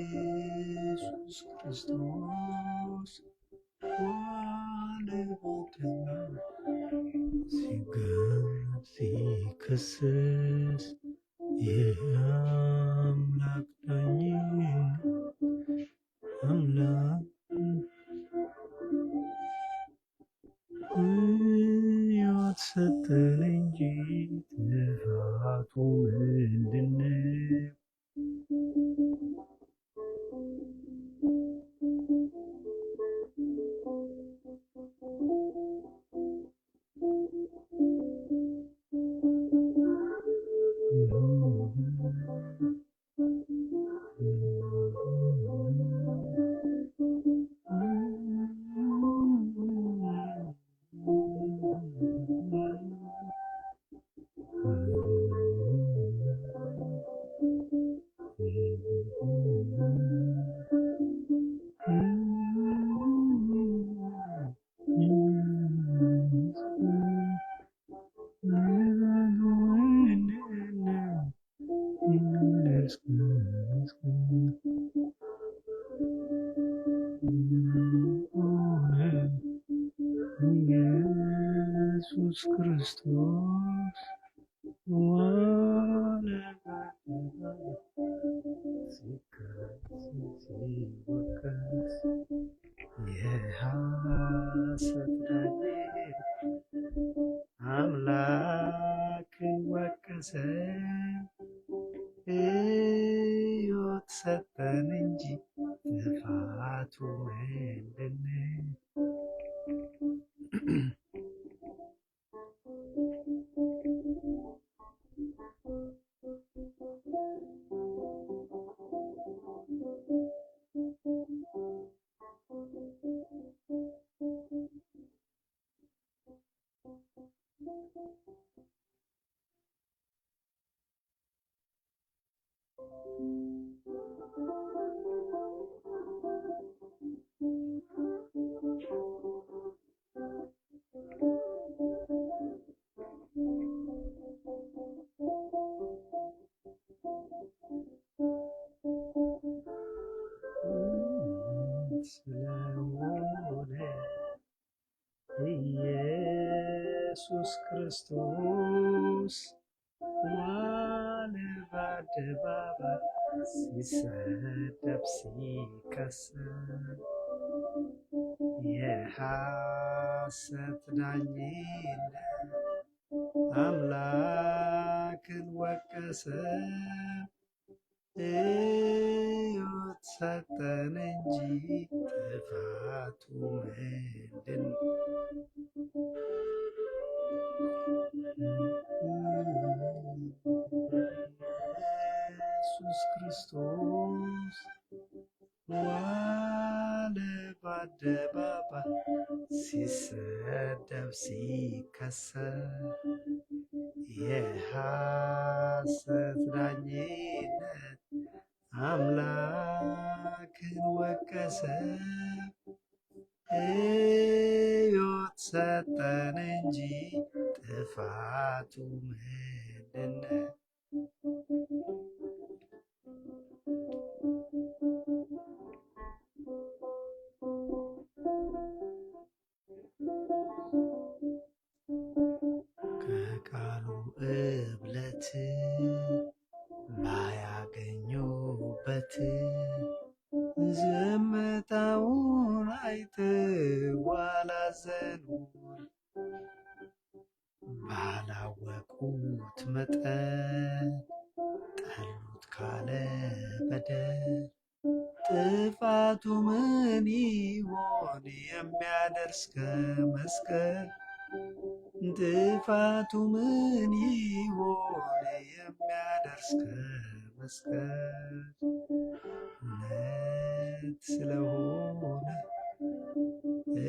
ኢየሱስ ክርስቶስ ዋለሞተኛ ሲከስስ የአምላክ ዳኝ አምላክ ሕይወት ሰጠን እንጂ ጥፋቱ ምንድነው? ኢየሱስ ክርስቶስ ሲወቀስ የሐሰት ዳኝ አምላክ ወቀሰ። ሕይወት ሰጠን እንጂ ጥፋቱ ምንድነው? ኢየሱስ ክርስቶስ ዋለ በአደባባይ ሲሰደብ ሲከሰስ የሐሰት ዳኝነት አምላክን ወቀሰ። ሕይወት ሰጠን እንጂ ጥፋቱ ምንድን? ኢየሱስ ክርስቶስ ዋለ በአደባባይ ሲሰደብ ሲከሰስ የሐሰት ዳኝነት አምላክን ወቀሰ። ሕይወት ሰጠን እንጂ ጥፋቱ ምንድን ነው? ከቃሉ እብለት ባያገኙበት ዝምታውን አይተው አላዘኑም። ባላወቁት መጠን ጠሉት ካለ በደል ጥፋቱ ምን ይሆን የሚያደርስ ከመስቀል? ጥፋቱ ምን ይሆን የሚያደርስ ከመስቀል? እውነት ስለሆነ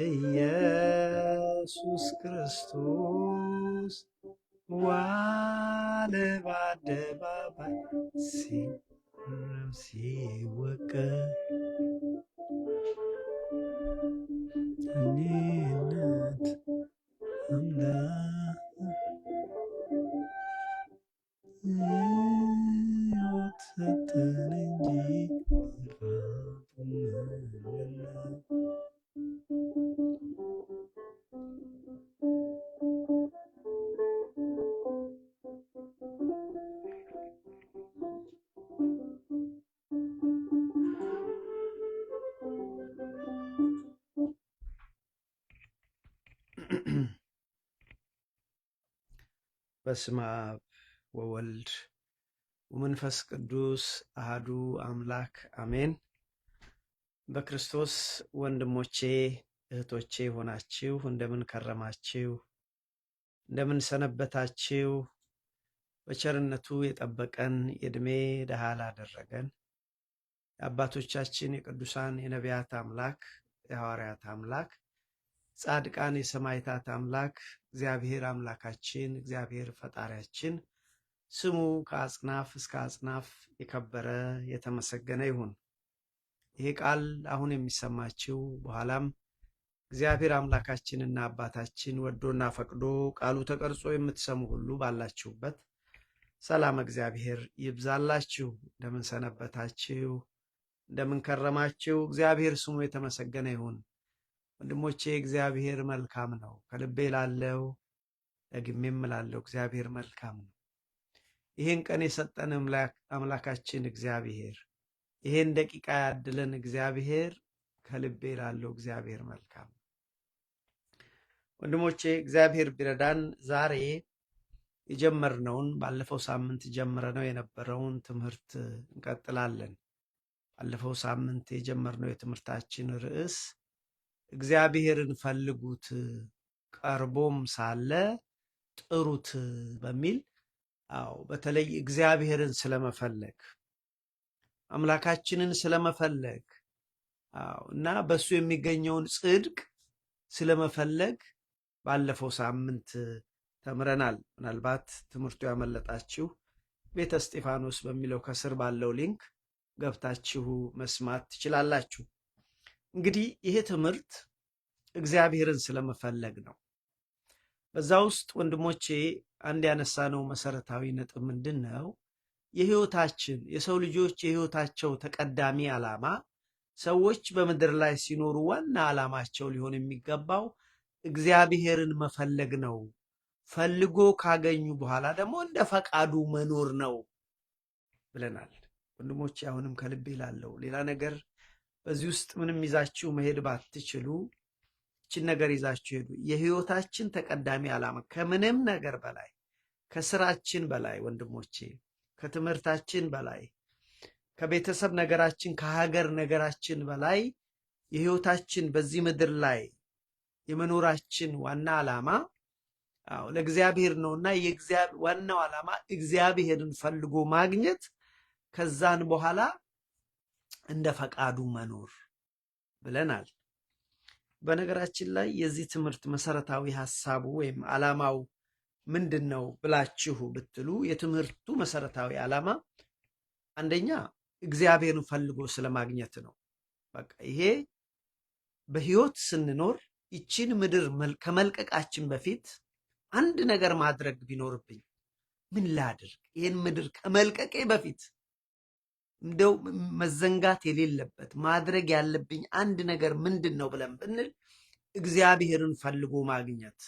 ኢየሱስ ክርስቶስ ዋለ በአደባባይ ሲወቀስ እኔነት አምላክ ሕይወት ሰጠን እንጂ ጥፋቱ ምንድን ነው? በስመ አብ ወወልድ ወመንፈስ ቅዱስ አሃዱ አምላክ አሜን። በክርስቶስ ወንድሞቼ እህቶቼ ሆናችሁ እንደምን ከረማችሁ? እንደምን ሰነበታችሁ? በቸርነቱ የጠበቀን የዕድሜ ደሃ ላደረገን የአባቶቻችን የቅዱሳን የነቢያት አምላክ የሐዋርያት አምላክ ጻድቃን የሰማዕታት አምላክ እግዚአብሔር አምላካችን እግዚአብሔር ፈጣሪያችን ስሙ ከአጽናፍ እስከ አጽናፍ የከበረ የተመሰገነ ይሁን። ይሄ ቃል አሁን የሚሰማችው በኋላም እግዚአብሔር አምላካችንና አባታችን ወዶና ፈቅዶ ቃሉ ተቀርጾ የምትሰሙ ሁሉ ባላችሁበት ሰላም እግዚአብሔር ይብዛላችሁ። እንደምን ሰነበታችሁ? እንደምን ከረማችሁ? እግዚአብሔር ስሙ የተመሰገነ ይሁን። ወንድሞቼ እግዚአብሔር መልካም ነው። ከልቤ ላለው ደግሜም ላለው እግዚአብሔር መልካም ነው። ይሄን ቀን የሰጠን አምላካችን እግዚአብሔር፣ ይሄን ደቂቃ ያድለን እግዚአብሔር፣ ከልቤ ላለው እግዚአብሔር መልካም ነው። ወንድሞቼ እግዚአብሔር ቢረዳን ዛሬ የጀመርነውን ባለፈው ሳምንት ጀምረነው የነበረውን ትምህርት እንቀጥላለን። ባለፈው ሳምንት የጀመርነው የትምህርታችን ርዕስ እግዚአብሔርን ፈልጉት ቀርቦም ሳለ ጥሩት በሚል በተለይ እግዚአብሔርን ስለመፈለግ አምላካችንን ስለመፈለግ እና በሱ የሚገኘውን ጽድቅ ስለመፈለግ ባለፈው ሳምንት ተምረናል። ምናልባት ትምህርቱ ያመለጣችሁ ቤተ እስጢፋኖስ በሚለው ከስር ባለው ሊንክ ገብታችሁ መስማት ትችላላችሁ። እንግዲህ ይሄ ትምህርት እግዚአብሔርን ስለመፈለግ ነው። በዛ ውስጥ ወንድሞቼ አንድ ያነሳነው መሰረታዊ ነጥብ ምንድን ነው? የህይወታችን የሰው ልጆች የህይወታቸው ተቀዳሚ ዓላማ ሰዎች በምድር ላይ ሲኖሩ ዋና ዓላማቸው ሊሆን የሚገባው እግዚአብሔርን መፈለግ ነው ፈልጎ ካገኙ በኋላ ደግሞ እንደ ፈቃዱ መኖር ነው ብለናል። ወንድሞቼ አሁንም ከልቤ ላለው ሌላ ነገር በዚህ ውስጥ ምንም ይዛችሁ መሄድ ባትችሉ ይችን ነገር ይዛችሁ ሄዱ። የህይወታችን ተቀዳሚ ዓላማ ከምንም ነገር በላይ ከስራችን በላይ ወንድሞቼ፣ ከትምህርታችን በላይ ከቤተሰብ ነገራችን ከሀገር ነገራችን በላይ የህይወታችን በዚህ ምድር ላይ የመኖራችን ዋና ዓላማ ለእግዚአብሔር ነውና ዋናው ዓላማ እግዚአብሔርን ፈልጎ ማግኘት፣ ከዛን በኋላ እንደ ፈቃዱ መኖር ብለናል። በነገራችን ላይ የዚህ ትምህርት መሰረታዊ ሐሳቡ ወይም ዓላማው ምንድነው ብላችሁ ብትሉ የትምህርቱ መሰረታዊ ዓላማ አንደኛ እግዚአብሔርን ፈልጎ ስለማግኘት ነው። በቃ ይሄ በህይወት ስንኖር ይችን ምድር ከመልቀቃችን በፊት አንድ ነገር ማድረግ ቢኖርብኝ ምን ላድርግ? ይህን ምድር ከመልቀቄ በፊት እንደው መዘንጋት የሌለበት ማድረግ ያለብኝ አንድ ነገር ምንድን ነው ብለን ብንል እግዚአብሔርን ፈልጎ ማግኘት፣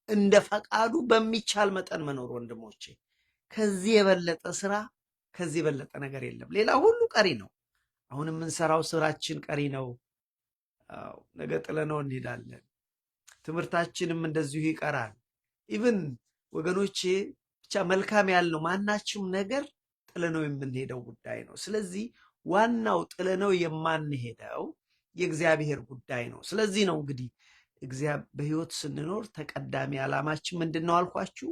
እንደ ፈቃዱ በሚቻል መጠን መኖር። ወንድሞቼ ከዚህ የበለጠ ስራ፣ ከዚህ የበለጠ ነገር የለም። ሌላ ሁሉ ቀሪ ነው። አሁን የምንሰራው ስራችን ቀሪ ነው። ነገ ጥለነው እንሄዳለን። ትምህርታችንም እንደዚሁ ይቀራል። ኢቭን ወገኖቼ ብቻ መልካም ያልነው ማናችሁም ነገር ጥለነው የምንሄደው ጉዳይ ነው። ስለዚህ ዋናው ጥለነው የማንሄደው የእግዚአብሔር ጉዳይ ነው። ስለዚህ ነው እንግዲህ በህይወት ስንኖር ተቀዳሚ ዓላማችን ምንድን ነው አልኳችሁ?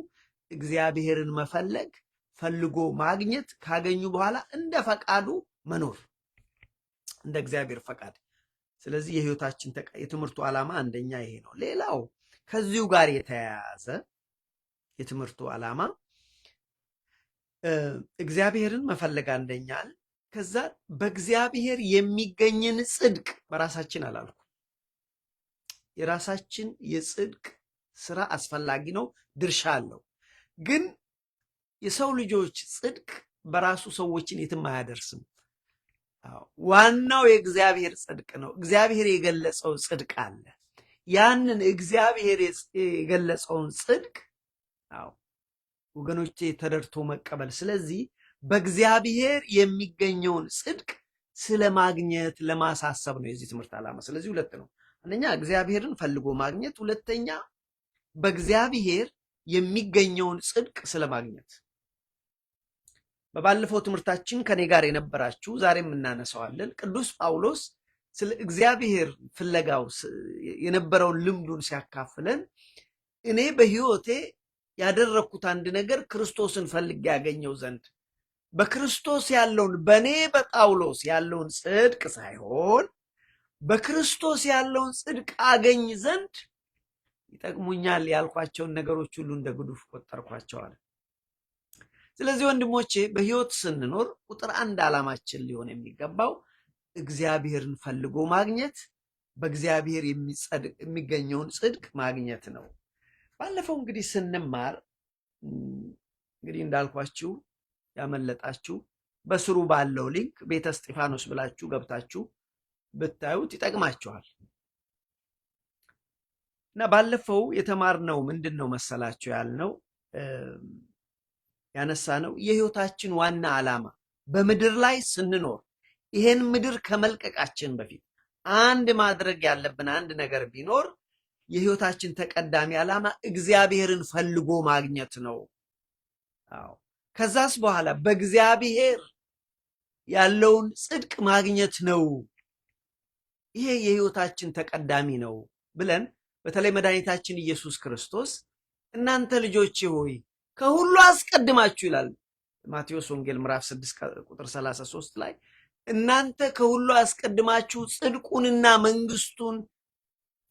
እግዚአብሔርን መፈለግ፣ ፈልጎ ማግኘት፣ ካገኙ በኋላ እንደ ፈቃዱ መኖር፣ እንደ እግዚአብሔር ፈቃድ። ስለዚህ የህይወታችን የትምህርቱ ዓላማ አንደኛ ይሄ ነው። ሌላው ከዚሁ ጋር የተያያዘ የትምህርቱ ዓላማ እግዚአብሔርን መፈለግ አንደኛል። ከዛ በእግዚአብሔር የሚገኝን ጽድቅ በራሳችን አላልኩ። የራሳችን የጽድቅ ስራ አስፈላጊ ነው፣ ድርሻ አለው። ግን የሰው ልጆች ጽድቅ በራሱ ሰዎችን የትም አያደርስም። ዋናው የእግዚአብሔር ጽድቅ ነው። እግዚአብሔር የገለጸው ጽድቅ አለ። ያንን እግዚአብሔር የገለጸውን ጽድቅ ወገኖቼ ተረድቶ መቀበል። ስለዚህ በእግዚአብሔር የሚገኘውን ጽድቅ ስለማግኘት ለማሳሰብ ነው የዚህ ትምህርት ዓላማ። ስለዚህ ሁለት ነው። አንደኛ እግዚአብሔርን ፈልጎ ማግኘት፣ ሁለተኛ በእግዚአብሔር የሚገኘውን ጽድቅ ስለማግኘት። በባለፈው ትምህርታችን ከኔ ጋር የነበራችሁ ዛሬም እናነሳዋለን። ቅዱስ ጳውሎስ ስለ እግዚአብሔር ፍለጋው የነበረውን ልምዱን ሲያካፍለን እኔ በሕይወቴ ያደረኩት አንድ ነገር ክርስቶስን ፈልጌ ያገኘው ዘንድ በክርስቶስ ያለውን በእኔ በጳውሎስ ያለውን ጽድቅ ሳይሆን በክርስቶስ ያለውን ጽድቅ አገኝ ዘንድ ይጠቅሙኛል ያልኳቸውን ነገሮች ሁሉ እንደ ጉድፍ ቆጠርኳቸዋል። ስለዚህ ወንድሞቼ በሕይወት ስንኖር ቁጥር አንድ ዓላማችን ሊሆን የሚገባው እግዚአብሔርን ፈልጎ ማግኘት፣ በእግዚአብሔር የሚገኘውን ጽድቅ ማግኘት ነው። ባለፈው እንግዲህ ስንማር እንግዲህ እንዳልኳችሁ ያመለጣችሁ በስሩ ባለው ሊንክ ቤተ እስጢፋኖስ ብላችሁ ገብታችሁ ብታዩት ይጠቅማችኋል። እና ባለፈው የተማርነው ምንድን ነው መሰላችሁ? ያልነው ያነሳነው የህይወታችን ዋና ዓላማ በምድር ላይ ስንኖር ይሄን ምድር ከመልቀቃችን በፊት አንድ ማድረግ ያለብን አንድ ነገር ቢኖር የህይወታችን ተቀዳሚ ዓላማ እግዚአብሔርን ፈልጎ ማግኘት ነው። ከዛስ በኋላ በእግዚአብሔር ያለውን ጽድቅ ማግኘት ነው። ይሄ የህይወታችን ተቀዳሚ ነው ብለን በተለይ መድኃኒታችን ኢየሱስ ክርስቶስ እናንተ ልጆቼ ሆይ ከሁሉ አስቀድማችሁ ይላል ማቴዎስ ወንጌል ምዕራፍ 6 ቁጥር 33 ላይ እናንተ ከሁሉ አስቀድማችሁ ጽድቁንና መንግስቱን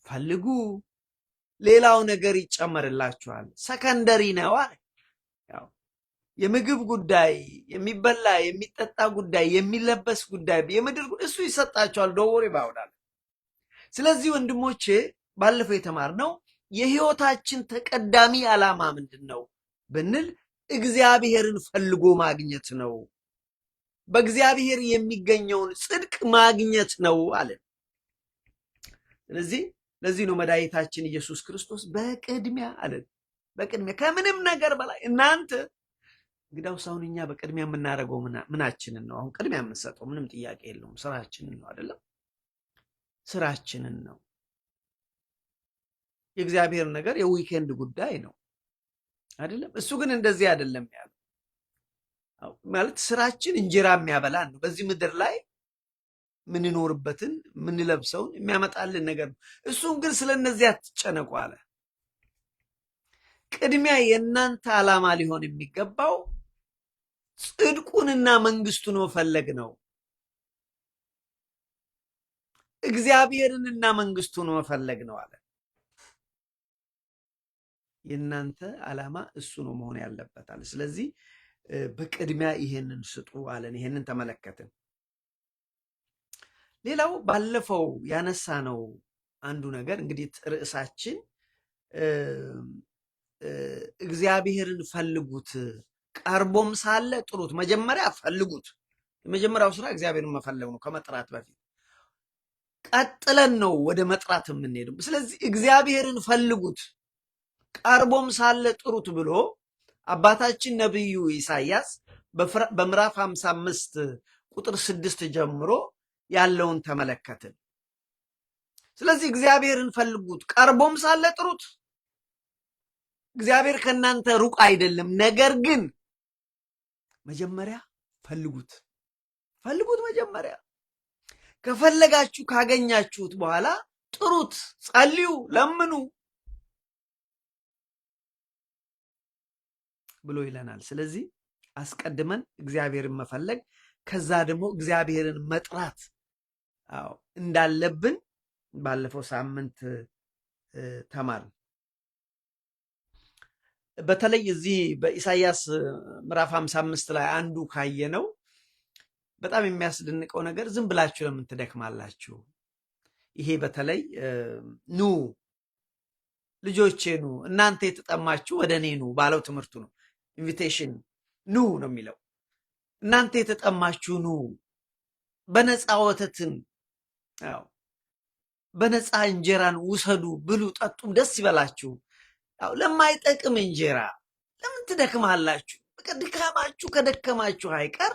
ፈልጉ፣ ሌላው ነገር ይጨመርላችኋል። ሰከንደሪ ነው አለ። የምግብ ጉዳይ፣ የሚበላ የሚጠጣ ጉዳይ፣ የሚለበስ ጉዳይ፣ የምድር እሱ ይሰጣችኋል፣ ዶወሬ ባውዳል። ስለዚህ ወንድሞቼ ባለፈው የተማርነው የህይወታችን ተቀዳሚ ዓላማ ምንድን ነው ብንል እግዚአብሔርን ፈልጎ ማግኘት ነው። በእግዚአብሔር የሚገኘውን ጽድቅ ማግኘት ነው አለን። ስለዚህ ለዚህ ነው መድኃኒታችን ኢየሱስ ክርስቶስ በቅድሚያ አለን በቅድሚያ ከምንም ነገር በላይ እናንተ እንግዲያውስ አሁን እኛ በቅድሚያ የምናደርገው ምናችንን ነው? አሁን ቅድሚያ የምንሰጠው ምንም ጥያቄ የለውም፣ ስራችንን ነው አይደለም? ስራችንን ነው። የእግዚአብሔር ነገር የዊኬንድ ጉዳይ ነው አይደለም? እሱ ግን እንደዚህ አይደለም ያለው። ማለት ስራችን እንጀራ የሚያበላን ነው። በዚህ ምድር ላይ ምንኖርበትን ምንለብሰውን የሚያመጣልን ነገር ነው። እሱም ግን ስለነዚህ አትጨነቁ አለ። ቅድሚያ የእናንተ ዓላማ ሊሆን የሚገባው ጽድቁንና መንግስቱን መፈለግ ነው። እግዚአብሔርንና መንግስቱን መፈለግ ነው አለ። የእናንተ ዓላማ እሱ ነው መሆን ያለበት አለ። ስለዚህ በቅድሚያ ይሄንን ስጡ አለን። ይሄንን ተመለከትን። ሌላው ባለፈው ያነሳ ነው አንዱ ነገር እንግዲህ ርዕሳችን እግዚአብሔርን ፈልጉት ቀርቦም ሳለ ጥሩት። መጀመሪያ ፈልጉት። የመጀመሪያው ስራ እግዚአብሔርን መፈለግ ነው ከመጥራት በፊት። ቀጥለን ነው ወደ መጥራት የምንሄደው። ስለዚህ እግዚአብሔርን ፈልጉት ቀርቦም ሳለ ጥሩት ብሎ አባታችን ነቢዩ ኢሳይያስ በምዕራፍ 55 ቁጥር 6 ጀምሮ ያለውን ተመለከትን። ስለዚህ እግዚአብሔርን ፈልጉት ቀርቦም ሳለ ጥሩት። እግዚአብሔር ከእናንተ ሩቅ አይደለም። ነገር ግን መጀመሪያ ፈልጉት። መጀመሪያ ከፈለጋችሁ ካገኛችሁት በኋላ ጥሩት፣ ጸልዩ፣ ለምኑ ብሎ ይለናል። ስለዚህ አስቀድመን እግዚአብሔርን መፈለግ ከዛ ደግሞ እግዚአብሔርን መጥራት እንዳለብን ባለፈው ሳምንት ተማርን። በተለይ እዚህ በኢሳይያስ ምዕራፍ 55 ላይ አንዱ ካየነው በጣም የሚያስደንቀው ነገር ዝም ብላችሁ ለምን ትደክማላችሁ? ይሄ በተለይ ኑ ልጆቼ ኑ፣ እናንተ የተጠማችሁ ወደ እኔ ኑ ባለው ትምህርቱ ነው። ኢንቪቴሽን ኑ ነው የሚለው። እናንተ የተጠማችሁ ኑ፣ በነፃ ወተትን በነፃ እንጀራን ውሰዱ፣ ብሉ፣ ጠጡም፣ ደስ ይበላችሁ። ለማይጠቅም እንጀራ ለምን ትደክማላችሁ? በቃ ድካማችሁ ከደከማችሁ አይቀር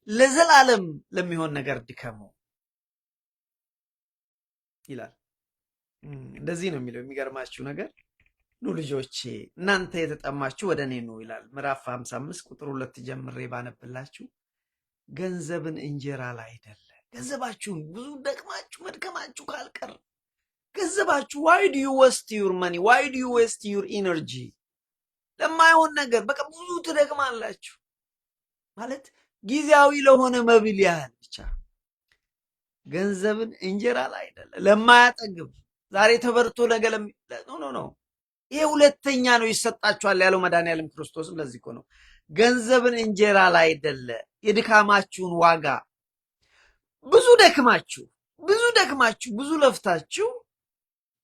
ለዘላለም ለሚሆን ነገር ድከሙ ይላል። እንደዚህ ነው የሚለው። የሚገርማችሁ ነገር ኑ ልጆቼ እናንተ የተጠማችሁ ወደ እኔ ኑ ይላል። ምዕራፍ 55 ቁጥር 2 ጀምሬ ባነብላችሁ ገንዘብን እንጀራ ላይ አይደለ። ገንዘባችሁን ብዙ ደክማችሁ መድከማችሁ ካልቀር ገንዘባችሁ why do you waste your money? why do you waste your energy? ለማይሆን ነገር በቃ ብዙ ትደክማላችሁ። ማለት ጊዜያዊ ለሆነ መብል ያህል ብቻ። ገንዘብን እንጀራ ላይ አይደለ፣ ለማያጠግብ ዛሬ ተበርቶ ነገ ኖ ይሄ ሁለተኛ ነው ይሰጣችኋል ያለው መድኃኒዓለም ክርስቶስም ለዚህ እኮ ነው ገንዘብን እንጀራ ላይ አይደለ። የድካማችሁን ዋጋ ብዙ ደክማችሁ ብዙ ለፍታችሁ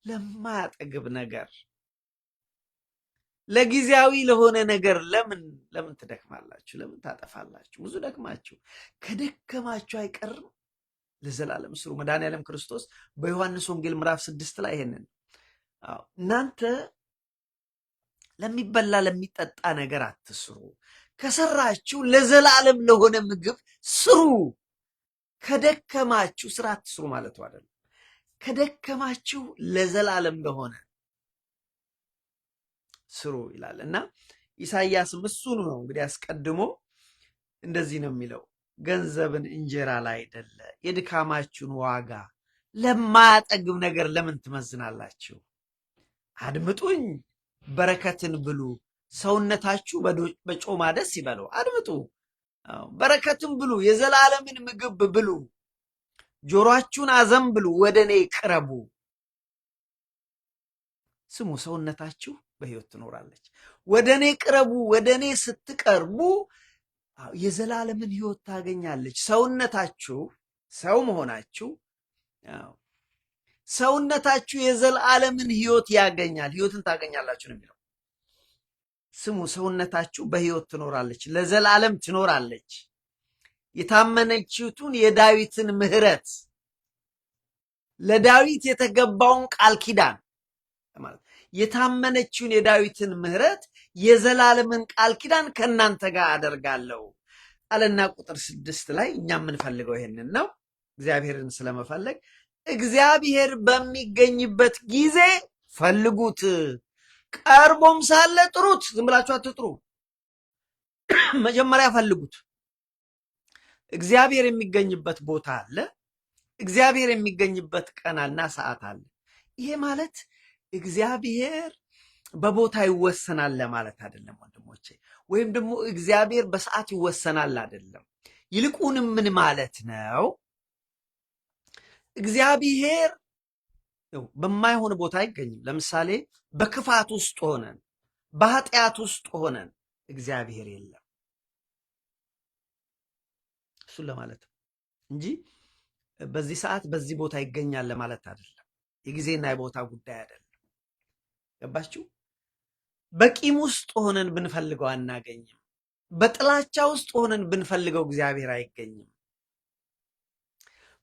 ለማያጠግብ ነገር ለጊዜያዊ ለሆነ ነገር ለምን ትደክማላችሁ? ለምን ታጠፋላችሁ? ብዙ ደክማችሁ ከደከማችሁ አይቀርም ለዘላለም ስሩ። መድኃኒዓለም ክርስቶስ በዮሐንስ ወንጌል ምዕራፍ 6 ላይ ይሄንን እናንተ ለሚበላ ለሚጠጣ ነገር አትስሩ፣ ከሰራችሁ ለዘላለም ለሆነ ምግብ ስሩ። ከደከማችሁ ስራ አትስሩ ማለቱ አይደለም። ከደከማችሁ ለዘላለም ለሆነ ስሩ ይላል እና ኢሳይያስም እሱኑ ነው እንግዲህ አስቀድሞ እንደዚህ ነው የሚለው ገንዘብን እንጀራ ላይ አይደለ፣ የድካማችሁን ዋጋ ለማያጠግብ ነገር ለምን ትመዝናላችሁ? አድምጡኝ፣ በረከትን ብሉ፣ ሰውነታችሁ በጮማ ደስ ይበለው። አድምጡ፣ በረከትን ብሉ፣ የዘላለምን ምግብ ብሉ፣ ጆሮአችሁን አዘንብሉ፣ ወደ እኔ ቅረቡ። ስሙ፣ ሰውነታችሁ በሕይወት ትኖራለች። ወደ እኔ ቅረቡ። ወደ እኔ ስትቀርቡ የዘላለምን ሕይወት ታገኛለች። ሰውነታችሁ ሰው መሆናችሁ ሰውነታችሁ የዘላለምን ሕይወት ያገኛል። ሕይወትን ታገኛላችሁ ነው የሚለው። ስሙ፣ ሰውነታችሁ በሕይወት ትኖራለች፣ ለዘላለም ትኖራለች። የታመነችቱን የዳዊትን ምሕረት ለዳዊት የተገባውን ቃል ኪዳን ማለት የታመነችውን የዳዊትን ምሕረት የዘላለምን ቃል ኪዳን ከእናንተ ጋር አደርጋለሁ አለና ቁጥር 6 ላይ እኛ የምንፈልገው ይሄንን ነው። እግዚአብሔርን ስለመፈለግ እግዚአብሔር በሚገኝበት ጊዜ ፈልጉት፣ ቀርቦም ሳለ ጥሩት። ዝም ብላችሁ አትጥሩ። መጀመሪያ ፈልጉት። እግዚአብሔር የሚገኝበት ቦታ አለ። እግዚአብሔር የሚገኝበት ቀንና ሰዓት አለ። ይሄ ማለት እግዚአብሔር በቦታ ይወሰናል ለማለት አይደለም ወንድሞቼ፣ ወይም ደግሞ እግዚአብሔር በሰዓት ይወሰናል አይደለም። ይልቁንም ምን ማለት ነው? እግዚአብሔር በማይሆን ቦታ አይገኝም። ለምሳሌ በክፋት ውስጥ ሆነን በኃጢአት ውስጥ ሆነን እግዚአብሔር የለም። እሱን ለማለት እንጂ በዚህ ሰዓት በዚህ ቦታ ይገኛል ለማለት አይደለም። የጊዜና የቦታ ጉዳይ አይደለም። ገባችሁ? በቂም ውስጥ ሆነን ብንፈልገው አናገኝም። በጥላቻ ውስጥ ሆነን ብንፈልገው እግዚአብሔር አይገኝም።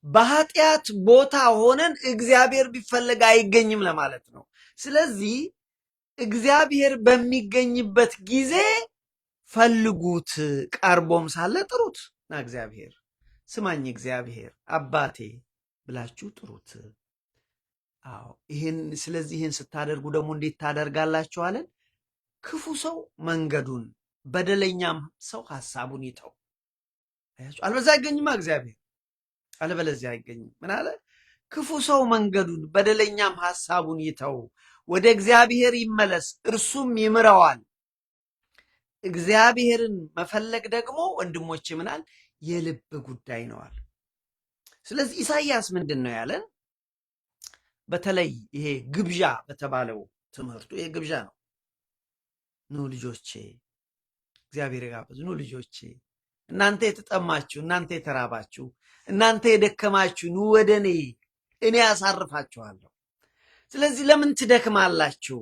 በኃጢአት ቦታ ሆነን እግዚአብሔር ቢፈለግ አይገኝም ለማለት ነው። ስለዚህ እግዚአብሔር በሚገኝበት ጊዜ ፈልጉት፣ ቀርቦም ሳለ ጥሩት። ና እግዚአብሔር ስማኝ፣ እግዚአብሔር አባቴ ብላችሁ ጥሩት። አዎ ስለዚህ ይህን ስታደርጉ ደግሞ እንዴት ታደርጋላችሁ አለን? ክፉ ሰው መንገዱን፣ በደለኛም ሰው ሐሳቡን ይተው። አልበዛ አይገኝማ እግዚአብሔር፣ አለበለዚያ አይገኝም። ምን አለ? ክፉ ሰው መንገዱን፣ በደለኛም ሐሳቡን ይተው፣ ወደ እግዚአብሔር ይመለስ፣ እርሱም ይምረዋል። እግዚአብሔርን መፈለግ ደግሞ ወንድሞቼ ምናል የልብ ጉዳይ ነዋል። ስለዚህ ኢሳይያስ ምንድን ነው ያለን? በተለይ ይሄ ግብዣ በተባለው ትምህርቱ ይሄ ግብዣ ነው። ኑ ልጆቼ፣ እግዚአብሔር የጋበዙ ኑ ልጆቼ፣ እናንተ የተጠማችሁ፣ እናንተ የተራባችሁ፣ እናንተ የደከማችሁ ኑ ወደ እኔ ያሳርፋችኋለሁ። ስለዚህ ለምን ትደክማላችሁ?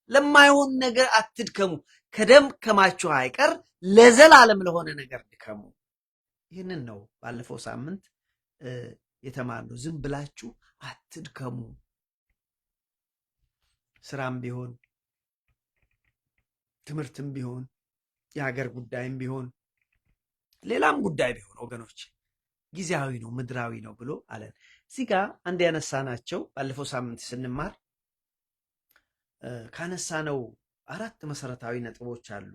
ለማይሆን ነገር አትድከሙ። ከደከማችሁ አይቀር ለዘላለም ለሆነ ነገር ድከሙ። ይህንን ነው ባለፈው ሳምንት የተማርነው። ዝም ብላችሁ አትድከሙ። ስራም ቢሆን ትምህርትም ቢሆን የሀገር ጉዳይም ቢሆን ሌላም ጉዳይ ቢሆን ወገኖች ጊዜያዊ ነው፣ ምድራዊ ነው ብሎ አለን። እዚህ ጋር አንድ ያነሳናቸው ባለፈው ሳምንት ስንማር ካነሳነው 4 መሰረታዊ ነጥቦች አሉ።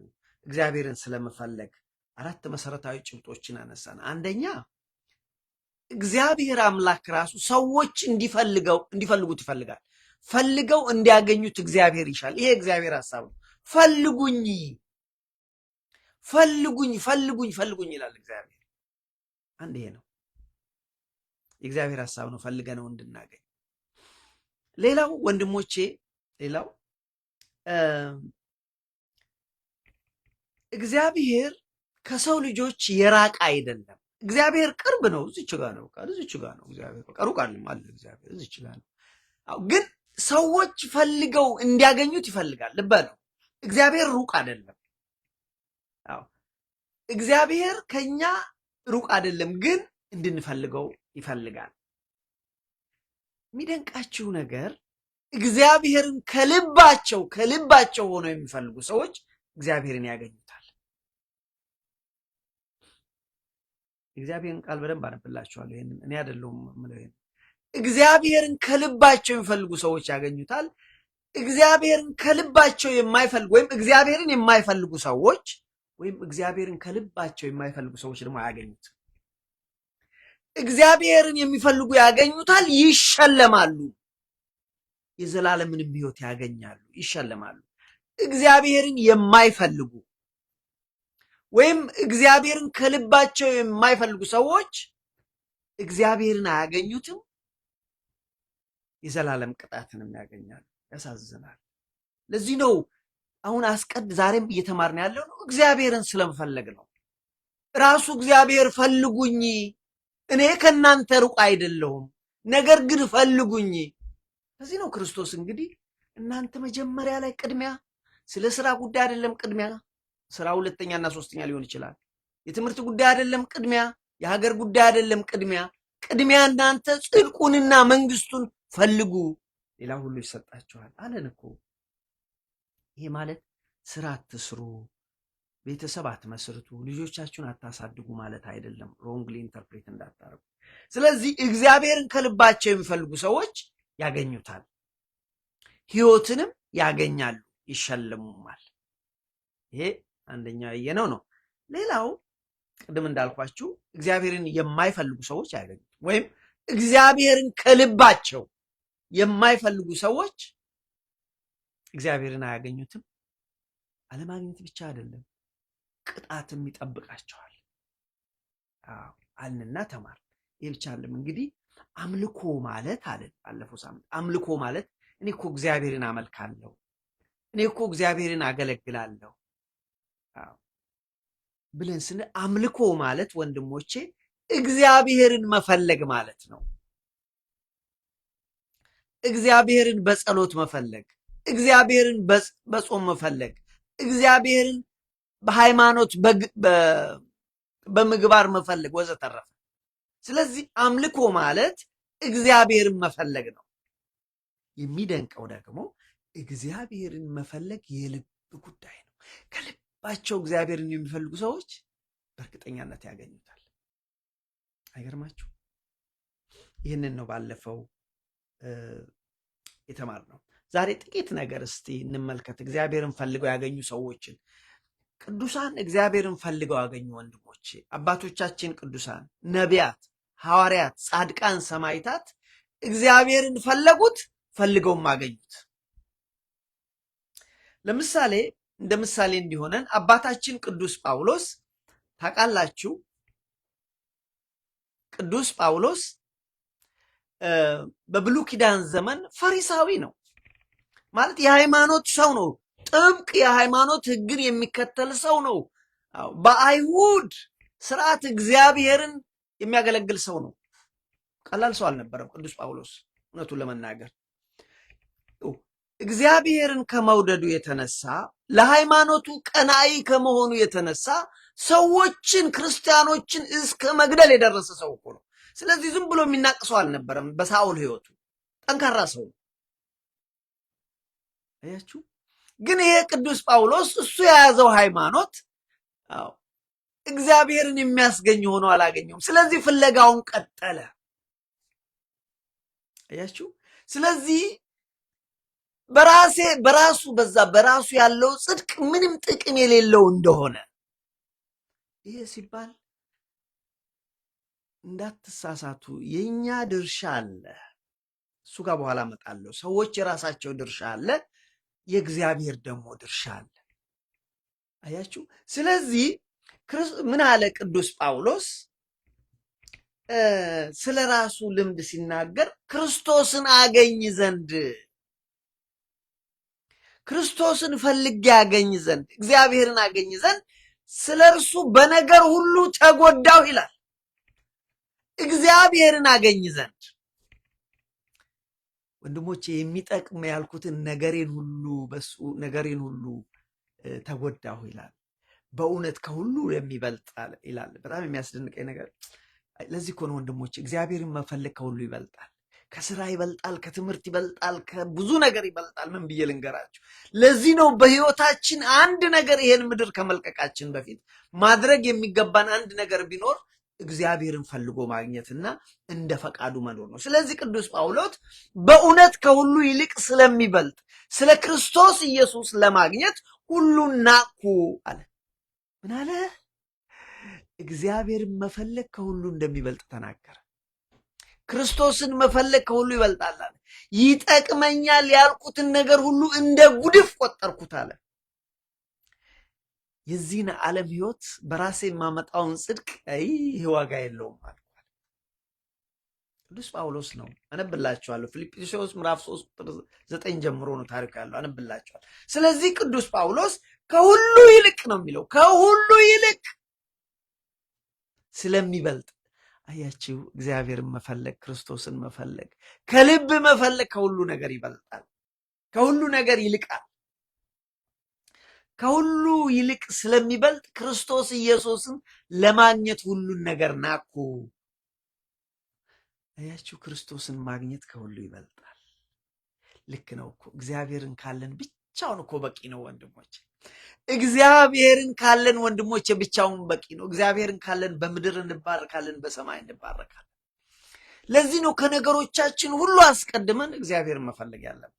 እግዚአብሔርን ስለመፈለግ 4 መሰረታዊ ጭብጦችን አነሳን። አንደኛ እግዚአብሔር አምላክ ራሱ ሰዎች እንዲፈልጉት ይፈልጋል። ፈልገው እንዲያገኙት እግዚአብሔር ይሻል። ይሄ እግዚአብሔር ሐሳብ ነው። ፈልጉኝ ፈልጉኝ ፈልጉኝ ፈልጉኝ ይላል እግዚአብሔር። አንድ ይሄ ነው የእግዚአብሔር ሐሳብ ነው፣ ፈልገነው እንድናገኝ። ሌላው ወንድሞቼ፣ ሌላው እግዚአብሔር ከሰው ልጆች የራቀ አይደለም። እግዚአብሔር ቅርብ ነው። እዚች ጋር ነው፣ እዚች ጋር ነው እግዚአብሔር። ሩቅ አይደለም አለ እግዚአብሔር፣ እዚች ጋር ነው። ግን ሰዎች ፈልገው እንዲያገኙት ይፈልጋል። ልብ በሉ፣ እግዚአብሔር ሩቅ አይደለም። እግዚአብሔር ከኛ ሩቅ አይደለም፣ ግን እንድንፈልገው ይፈልጋል። የሚደንቃችሁ ነገር እግዚአብሔርን ከልባቸው ሆነው የሚፈልጉ ሰዎች እግዚአብሔርን ያገኙታል። እግዚአብሔርን ቃል በደንብ አነብላችኋለሁ። ይሄንን እኔ አይደለሁም የምለው። እግዚአብሔርን ከልባቸው የሚፈልጉ ሰዎች ያገኙታል። እግዚአብሔርን ከልባቸው የማይፈልጉ ወይም እግዚአብሔርን የማይፈልጉ ሰዎች ወይም እግዚአብሔርን ከልባቸው የማይፈልጉ ሰዎች ደግሞ አያገኙት። እግዚአብሔርን የሚፈልጉ ያገኙታል፣ ይሸለማሉ፣ የዘላለምንም ሕይወት ያገኛሉ፣ ይሸለማሉ። እግዚአብሔርን የማይፈልጉ ወይም እግዚአብሔርን ከልባቸው የማይፈልጉ ሰዎች እግዚአብሔርን አያገኙትም፣ የዘላለም ቅጣትንም ያገኛሉ። ያሳዝናል። ለዚህ ነው አሁን ዛሬም እየተማርን ያለው ነው እግዚአብሔርን ስለመፈለግ ነው። ራሱ እግዚአብሔር ፈልጉኝ፣ እኔ ከእናንተ ሩቅ አይደለሁም፣ ነገር ግን ፈልጉኝ። ለዚህ ነው ክርስቶስ እንግዲህ እናንተ መጀመሪያ ላይ ቅድሚያ ስለ ስራ ጉዳይ አይደለም ቅድሚያ፣ ስራ ሁለተኛና ሶስተኛ ሊሆን ይችላል። የትምህርት ጉዳይ አይደለም ቅድሚያ፣ የሀገር ጉዳይ አይደለም ቅድሚያ እናንተ ጽድቁንና መንግስቱን ፈልጉ፣ ሌላ ሁሉ ይሰጣችኋል አለን እኮ። ይሄ ማለት ስራ አትስሩ፣ ቤተሰብ አትመስርቱ፣ ልጆቻችሁን አታሳድጉ ማለት አይደለም። ሮንግሊ ኢንተርፕሬት እንዳታረጉ። ስለዚህ እግዚአብሔርን ከልባቸው የሚፈልጉ ሰዎች ያገኙታል፣ ህይወትንም ያገኛሉ፣ ይሸልሙማል። ይሄ አንደኛው ያየነው ነው። ሌላው ቅድም እንዳልኳችሁ እግዚአብሔርን የማይፈልጉ ሰዎች አያገኙትም፣ ወይም እግዚአብሔርን ከልባቸው የማይፈልጉ ሰዎች እግዚአብሔርን አያገኙትም። አለማግኘት ብቻ አይደለም፣ ቅጣትም ይጠብቃቸዋል። አልንና ተማር። ይህ ብቻ አይደለም። እንግዲህ አምልኮ ማለት አለን ባለፈው ሳምንት፣ አምልኮ ማለት እኔ እኮ እግዚአብሔርን አመልካለሁ፣ እኔ እኮ እግዚአብሔርን አገለግላለሁ ብለን ስንል አምልኮ ማለት ወንድሞቼ እግዚአብሔርን መፈለግ ማለት ነው። እግዚአብሔርን በጸሎት መፈለግ፣ እግዚአብሔርን በጾም መፈለግ፣ እግዚአብሔርን በሃይማኖት በምግባር መፈለግ ወዘተረፈ። ስለዚህ አምልኮ ማለት እግዚአብሔርን መፈለግ ነው። የሚደንቀው ደግሞ እግዚአብሔርን መፈለግ የልብ ጉዳይ ነው። ከልባቸው እግዚአብሔርን የሚፈልጉ ሰዎች በእርግጠኛነት ያገኙታል። አይገርማችሁ? ይህንን ነው ባለፈው የተማርነው። ዛሬ ጥቂት ነገር እስቲ እንመልከት። እግዚአብሔርን ፈልገው ያገኙ ሰዎችን። ቅዱሳን እግዚአብሔርን ፈልገው ያገኙ ወንድሞቼ፣ አባቶቻችን ቅዱሳን፣ ነቢያት፣ ሐዋርያት፣ ጻድቃን፣ ሰማዕታት እግዚአብሔርን ፈለጉት፣ ፈልገውም አገኙት። ለምሳሌ እንደ ምሳሌ እንዲሆነን አባታችን ቅዱስ ጳውሎስ ታውቃላችሁ። ቅዱስ ጳውሎስ በብሉይ ኪዳን ዘመን ፈሪሳዊ ነው ማለት የሃይማኖት ሰው ነው። ጥብቅ የሃይማኖት ሕግን የሚከተል ሰው ነው። በአይሁድ ስርዓት እግዚአብሔርን የሚያገለግል ሰው ነው። ቀላል ሰው አልነበረም ቅዱስ ጳውሎስ። እውነቱን ለመናገር እግዚአብሔርን ከመውደዱ የተነሳ ለሃይማኖቱ ቀናኢ ከመሆኑ የተነሳ ሰዎችን፣ ክርስቲያኖችን እስከ መግደል የደረሰ ሰው እኮ ነው። ስለዚህ ዝም ብሎ የሚናቅሰው አልነበረም። በሳኦል ህይወቱ ጠንካራ ሰው ነው። አያችሁ። ግን ይሄ ቅዱስ ጳውሎስ እሱ የያዘው ሃይማኖት እግዚአብሔርን የሚያስገኝ ሆኖ አላገኘውም። ስለዚህ ፍለጋውን ቀጠለ። አያችሁ። ስለዚህ በራሱ ያለው ጽድቅ ምንም ጥቅም የሌለው እንደሆነ፣ ይሄ ሲባል እንዳትሳሳቱ፣ የኛ ድርሻ አለ። እሱ ጋር በኋላ እመጣለሁ። ሰዎች የራሳቸው ድርሻ አለ፣ የእግዚአብሔር ደግሞ ድርሻ አለ። አያችሁ። ስለዚህ ምን አለ ቅዱስ ጳውሎስ ስለ ራሱ ልምድ ሲናገር ክርስቶስን አገኝ ዘንድ፣ ክርስቶስን ፈልጌ አገኝ ዘንድ፣ እግዚአብሔርን አገኝ ዘንድ ስለ እርሱ በነገር ሁሉ ተጎዳው ይላል። እግዚአብሔርን አገኝ ዘንድ ወንድሞቼ፣ የሚጠቅም ያልኩትን ነገሬን ሁሉ ተጎዳሁ ይላል። በእውነት ከሁሉ የሚበልጥ ይላል። በጣም የሚያስደንቀኝ ነገር ለዚህ እኮ ነው ወንድሞቼ፣ እግዚአብሔርን መፈለግ ከሁሉ ይበልጣል። ከስራ ይበልጣል፣ ከትምህርት ይበልጣል፣ ከብዙ ነገር ይበልጣል። ምን ብዬ ልንገራችሁ? ለዚህ ነው በህይወታችን አንድ ነገር ይሄን ምድር ከመልቀቃችን በፊት ማድረግ የሚገባን አንድ ነገር ቢኖር እግዚአብሔርን ፈልጎ ማግኘትና እንደ ፈቃዱ መኖር ነው። ስለዚህ ቅዱስ ጳውሎስ በእውነት ከሁሉ ይልቅ ስለሚበልጥ ስለ ክርስቶስ ኢየሱስ ለማግኘት ሁሉን ናቅኩ አለ። ምን አለ? እግዚአብሔርን መፈለግ ከሁሉ እንደሚበልጥ ተናገረ። ክርስቶስን መፈለግ ከሁሉ ይበልጣል አለ። ይጠቅመኛል ያልኩትን ነገር ሁሉ እንደ ጉድፍ ቆጠርኩት አለ። የዚህን ዓለም ህይወት በራሴ የማመጣውን ጽድቅ ይህ ዋጋ የለውም አልኳል። ቅዱስ ጳውሎስ ነው። አነብላችኋለሁ። ፊልጵስዩስ ምዕራፍ 3 ቁጥር 9 ጀምሮ ነው ታሪኩ ያለው። አነብላችኋለሁ። ስለዚህ ቅዱስ ጳውሎስ ከሁሉ ይልቅ ነው የሚለው፣ ከሁሉ ይልቅ ስለሚበልጥ። አያችሁ፣ እግዚአብሔርን መፈለግ፣ ክርስቶስን መፈለግ፣ ከልብ መፈለግ ከሁሉ ነገር ይበልጣል፣ ከሁሉ ነገር ይልቃል። ከሁሉ ይልቅ ስለሚበልጥ ክርስቶስ ኢየሱስን ለማግኘት ሁሉን ነገር ናኩ። አያችሁ፣ ክርስቶስን ማግኘት ከሁሉ ይበልጣል። ልክ ነው እኮ። እግዚአብሔርን ካለን ብቻ ብቻውን እኮ በቂ ነው ወንድሞች። እግዚአብሔርን ካለን ወንድሞች ብቻውን በቂ ነው። እግዚአብሔርን ካለን በምድር እንባረካለን፣ በሰማይ እንባረካለን። ለዚህ ነው ከነገሮቻችን ሁሉ አስቀድመን እግዚአብሔርን መፈለግ ያለብን።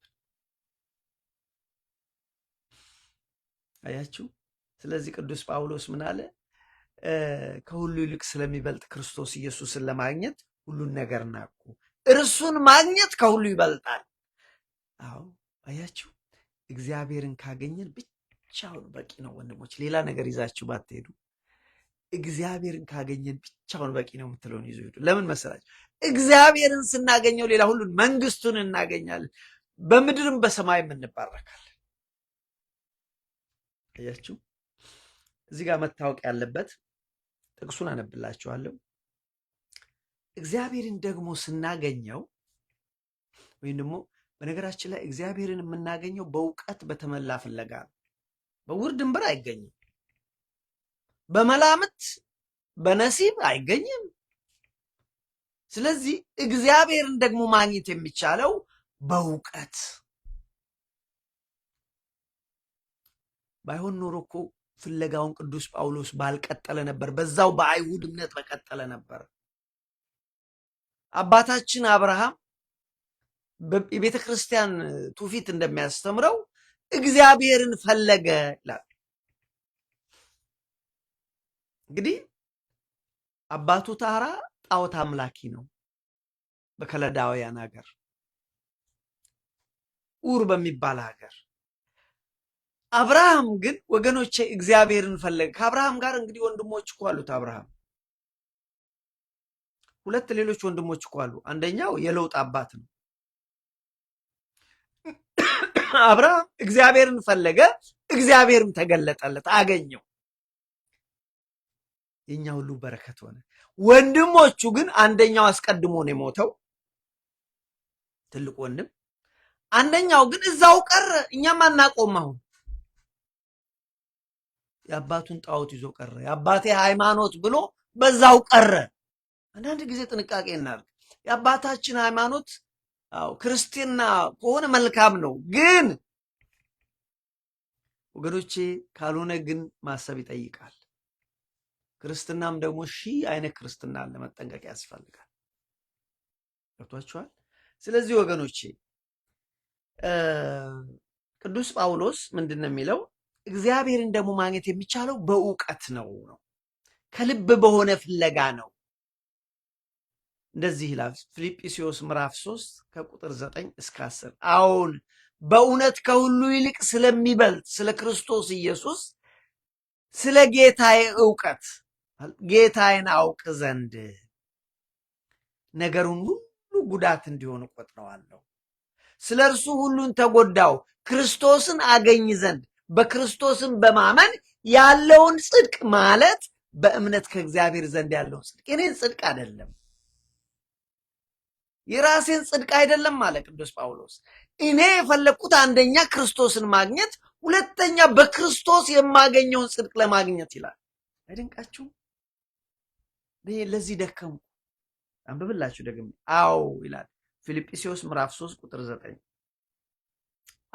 አያችሁ። ስለዚህ ቅዱስ ጳውሎስ ምን አለ? ከሁሉ ይልቅ ስለሚበልጥ ክርስቶስ ኢየሱስን ለማግኘት ሁሉን ነገር ናቁ። እርሱን ማግኘት ከሁሉ ይበልጣል። አዎ አያችሁ፣ እግዚአብሔርን ካገኘን ብቻውን በቂ ነው ወንድሞች። ሌላ ነገር ይዛችሁ ባትሄዱ እግዚአብሔርን ካገኘን ብቻውን በቂ ነው የምትለውን ይዞ ሄዱ። ለምን መሰላችሁ? እግዚአብሔርን ስናገኘው ሌላ ሁሉን መንግስቱን እናገኛለን፣ በምድርም በሰማይም እንባረካለን። አያችሁ፣ እዚህ ጋር መታወቅ ያለበት ጥቅሱን አነብላችኋለሁ። እግዚአብሔርን ደግሞ ስናገኘው ወይም ደግሞ በነገራችን ላይ እግዚአብሔርን የምናገኘው በእውቀት በተሞላ ፍለጋ ነው። በውር ድንበር አይገኝም። በመላምት በነሲብ አይገኝም። ስለዚህ እግዚአብሔርን ደግሞ ማግኘት የሚቻለው በእውቀት ባይሆን ኖሮ እኮ ፍለጋውን ቅዱስ ጳውሎስ ባልቀጠለ ነበር፣ በዛው በአይሁድ እምነት በቀጠለ ነበር። አባታችን አብርሃም የቤተ ክርስቲያን ትውፊት እንደሚያስተምረው እግዚአብሔርን ፈለገ ይላል። እንግዲህ አባቱ ታራ ጣዖት አምላኪ ነው በከለዳውያን ሀገር ኡር በሚባል ሀገር። አብርሃም ግን ወገኖቼ እግዚአብሔርን ፈለገ። ከአብርሃም ጋር እንግዲህ ወንድሞች እኮ አሉት። አብርሃም ሁለት ሌሎች ወንድሞች እኮ አሉ። አንደኛው የለውጥ አባት ነው። አብርሃም እግዚአብሔርን ፈለገ፣ እግዚአብሔርም ተገለጠለት፣ አገኘው። የኛ ሁሉ በረከት ሆነ። ወንድሞቹ ግን አንደኛው አስቀድሞ ነው የሞተው፣ ትልቅ ወንድም። አንደኛው ግን እዛው ቀረ። እኛም አናቆም። አሁን የአባቱን ጣዖት ይዞ ቀረ። የአባቴ ሃይማኖት ብሎ በዛው ቀረ። አንዳንድ ጊዜ ጥንቃቄ እናድርግ። የአባታችን ሃይማኖት ክርስትና ከሆነ መልካም ነው፣ ግን ወገኖቼ ካልሆነ ግን ማሰብ ይጠይቃል። ክርስትናም ደግሞ ሺህ አይነት ክርስትና አለ፣ መጠንቀቅ ያስፈልጋል። ገብቷችኋል? ስለዚህ ወገኖቼ ቅዱስ ጳውሎስ ምንድን ነው የሚለው? እግዚአብሔርን ደግሞ ማግኘት የሚቻለው በእውቀት ነው፣ ከልብ በሆነ ፍለጋ ነው። እንደዚህ ይላል ፊልጵስዩስ ምዕራፍ 3 ከቁጥር 9 እስከ 10። አሁን በእውነት ከሁሉ ይልቅ ስለሚበልጥ ስለ ክርስቶስ ኢየሱስ ስለ ጌታዬ እውቀት ጌታዬን አውቅ ዘንድ ነገሩን ሁሉ ጉዳት እንዲሆን እቆጥረዋለሁ። ስለ እርሱ ሁሉን ተጎዳው፣ ክርስቶስን አገኝ ዘንድ በክርስቶስን በማመን ያለውን ጽድቅ ማለት በእምነት ከእግዚአብሔር ዘንድ ያለውን ጽድቅ። የኔን ጽድቅ አይደለም፣ የራሴን ጽድቅ አይደለም አለ ቅዱስ ጳውሎስ። እኔ የፈለግኩት አንደኛ ክርስቶስን ማግኘት፣ ሁለተኛ በክርስቶስ የማገኘውን ጽድቅ ለማግኘት ይላል። አይደንቃችሁም? ለዚህ ደከሙ። አንብብላችሁ ደግሜ። አዎ ይላል ፊልጵስዩስ ምዕራፍ 3 ቁጥር 9።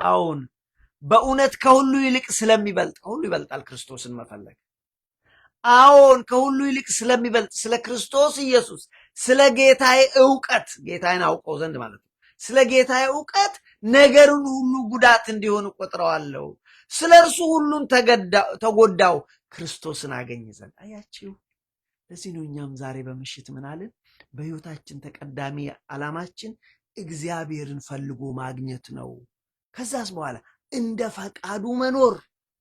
አዎን በእውነት ከሁሉ ይልቅ ስለሚበልጥ፣ ከሁሉ ይበልጣል ክርስቶስን መፈለግ። አዎን ከሁሉ ይልቅ ስለሚበልጥ ስለ ክርስቶስ ኢየሱስ ስለ ጌታዬ እውቀት፣ ጌታዬን አውቀው ዘንድ ማለት ነው። ስለ ጌታዬ እውቀት ነገርን ሁሉ ጉዳት እንዲሆን እቆጥረዋለሁ። ስለ እርሱ ሁሉን ተጎዳው፣ ክርስቶስን አገኝ ዘንድ። አያችሁ፣ ለዚህ ነው እኛም ዛሬ በምሽት ምን አለን? በሕይወታችን ተቀዳሚ ዓላማችን እግዚአብሔርን ፈልጎ ማግኘት ነው። ከዛስ በኋላ እንደ ፈቃዱ መኖር፣